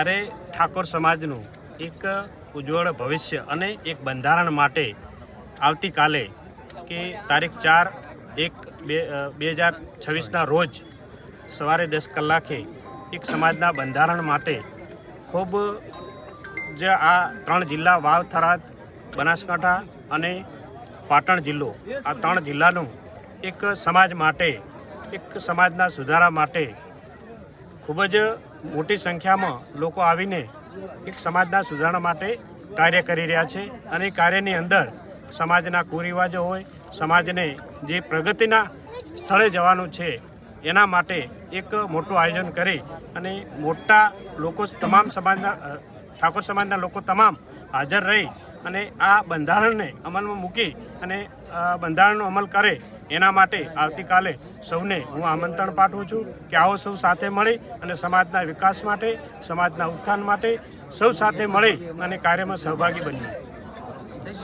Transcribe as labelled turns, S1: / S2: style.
S1: ત્યારે ઠાકોર સમાજનું એક ઉજ્જવળ ભવિષ્ય અને એક બંધારણ માટે આવતીકાલે કે તારીખ 4/1/2026ના રોજ સવારે 10 કલાકે એક સમાજના બંધારણ માટે ખૂબ જ આ 3 જિલ્લા વાવ, થરાદ, બનાસકાંઠા અને પાટણ જિલ્લો, આ 3 જિલ્લાનું એક સમાજ માટે, એક સમાજના સુધારા માટે ખૂબ જ મોટી સંખ્યામાં લોકો આવીને એક સમાજના સુધારણા માટે કાર્ય કરી રહ્યા છે અને કાર્યની અંદર સમાજના કુરિવાજો હોય, સમાજને જે પ્રગતિના સ્થળે જવાનું છે એના માટે એક મોટું આયોજન કરી અને મોટા લોકો, તમામ સમાજના, ઠાકોર સમાજના લોકો તમામ હાજર રહી અને આ બંધારણને અમલમાં મૂકી અને બંધારણનો અમલ કરે એના માટે આવતીકાલે સૌને હું આમંત્રણ પાઠવું છું કે આવો સૌ સાથે મળી અને સમાજના વિકાસ માટે, સમાજના ઉત્થાન માટે સૌ સાથે મળી અને કાર્યમાં સહભાગી બનીએ.